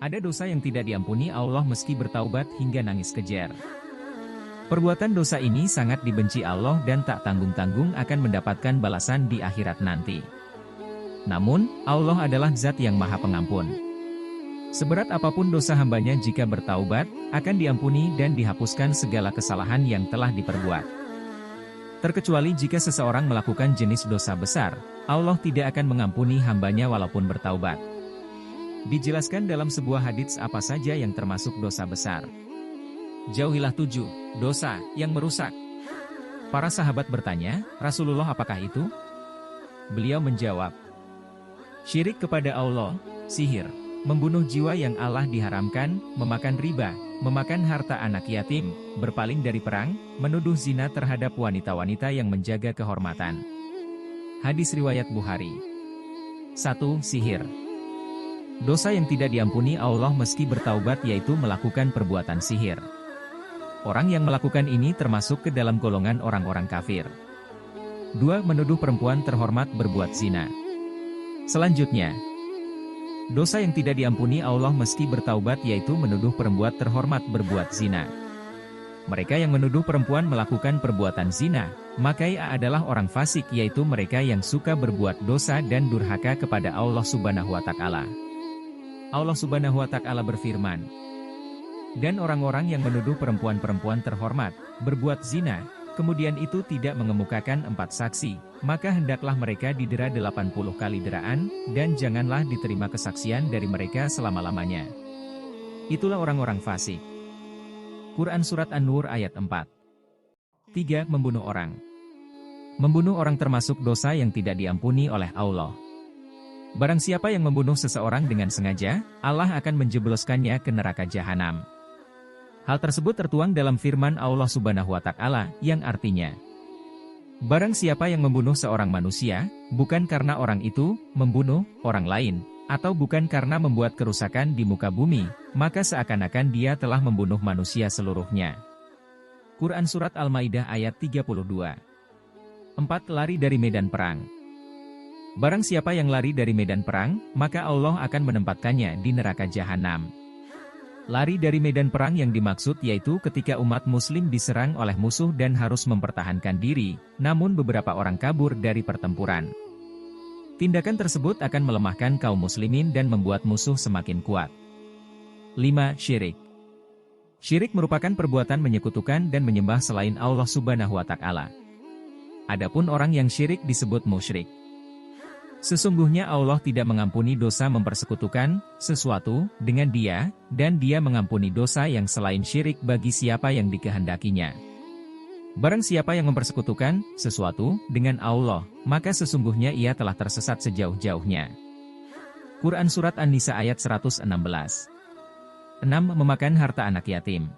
Ada dosa yang tidak diampuni Allah meski bertaubat hingga nangis kejer. Perbuatan dosa ini sangat dibenci Allah dan tak tanggung-tanggung akan mendapatkan balasan di akhirat nanti. Namun, Allah adalah Zat yang Maha Pengampun. Seberat apapun dosa hambanya jika bertaubat, akan diampuni dan dihapuskan segala kesalahan yang telah diperbuat. Terkecuali jika seseorang melakukan jenis dosa besar, Allah tidak akan mengampuni hambanya walaupun bertaubat. Dijelaskan dalam sebuah hadits apa saja yang termasuk dosa besar. Jauhilah 7 dosa yang merusak. Para sahabat bertanya, Rasulullah, apakah itu? Beliau menjawab, syirik kepada Allah, sihir, membunuh jiwa yang Allah diharamkan, memakan riba, memakan harta anak yatim, berpaling dari perang, menuduh zina terhadap wanita-wanita yang menjaga kehormatan. Hadis riwayat Bukhari. 1. Sihir. Dosa yang tidak diampuni Allah meski bertaubat yaitu melakukan perbuatan sihir. Orang yang melakukan ini termasuk ke dalam golongan orang-orang kafir. 2. Menuduh perempuan terhormat berbuat zina. Selanjutnya, dosa yang tidak diampuni Allah meski bertaubat yaitu menuduh perempuan terhormat berbuat zina. Mereka yang menuduh perempuan melakukan perbuatan zina, maka ia adalah orang fasik yaitu mereka yang suka berbuat dosa dan durhaka kepada Allah Subhanahu wa Ta'ala. Allah Subhanahu wa Ta'ala berfirman, dan orang-orang yang menuduh perempuan-perempuan terhormat berbuat zina, kemudian itu tidak mengemukakan 4 saksi, maka hendaklah mereka didera 80 kali deraan, dan janganlah diterima kesaksian dari mereka selama-lamanya. Itulah orang-orang fasik. Quran Surat An-Nur ayat 4. 3. Membunuh orang. Membunuh orang termasuk dosa yang tidak diampuni oleh Allah. Barang siapa yang membunuh seseorang dengan sengaja, Allah akan menjebloskannya ke neraka jahanam. Hal tersebut tertuang dalam firman Allah Subhanahu wa Ta'ala, yang artinya, barang siapa yang membunuh seorang manusia, bukan karena orang itu membunuh orang lain, atau bukan karena membuat kerusakan di muka bumi, maka seakan-akan dia telah membunuh manusia seluruhnya. Quran Surat Al-Maidah ayat 32. 4. Lari dari medan perang. Barang siapa yang lari dari medan perang, maka Allah akan menempatkannya di neraka jahanam. Lari dari medan perang yang dimaksud yaitu ketika umat muslim diserang oleh musuh dan harus mempertahankan diri, namun beberapa orang kabur dari pertempuran. Tindakan tersebut akan melemahkan kaum muslimin dan membuat musuh semakin kuat. 5. Syirik. Syirik merupakan perbuatan menyekutukan dan menyembah selain Allah Subhanahu wa Ta'ala. Adapun orang yang syirik disebut musyrik. Sesungguhnya Allah tidak mengampuni dosa mempersekutukan sesuatu dengan Dia, dan Dia mengampuni dosa yang selain syirik bagi siapa yang dikehendakinya. Barang siapa yang mempersekutukan sesuatu dengan Allah, maka sesungguhnya ia telah tersesat sejauh-jauhnya. Quran Surat An-Nisa ayat 116. 6. Memakan harta anak yatim.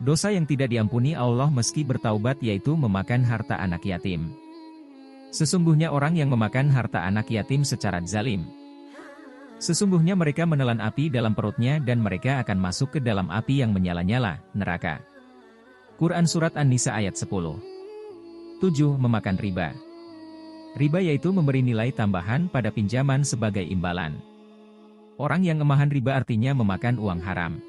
Dosa yang tidak diampuni Allah meski bertaubat yaitu memakan harta anak yatim. Sesungguhnya orang yang memakan harta anak yatim secara zalim, sesungguhnya mereka menelan api dalam perutnya dan mereka akan masuk ke dalam api yang menyala-nyala, neraka. Quran Surat An-Nisa ayat 10. 7. Memakan riba. Riba yaitu memberi nilai tambahan pada pinjaman sebagai imbalan. Orang yang memakan riba artinya memakan uang haram.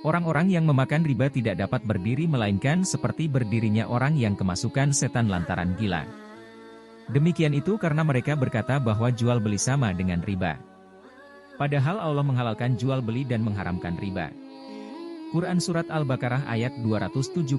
Orang-orang yang memakan riba tidak dapat berdiri melainkan seperti berdirinya orang yang kemasukan setan lantaran gila. Demikian itu karena mereka berkata bahwa jual beli sama dengan riba. Padahal Allah menghalalkan jual beli dan mengharamkan riba. Quran Surat Al-Baqarah ayat 275.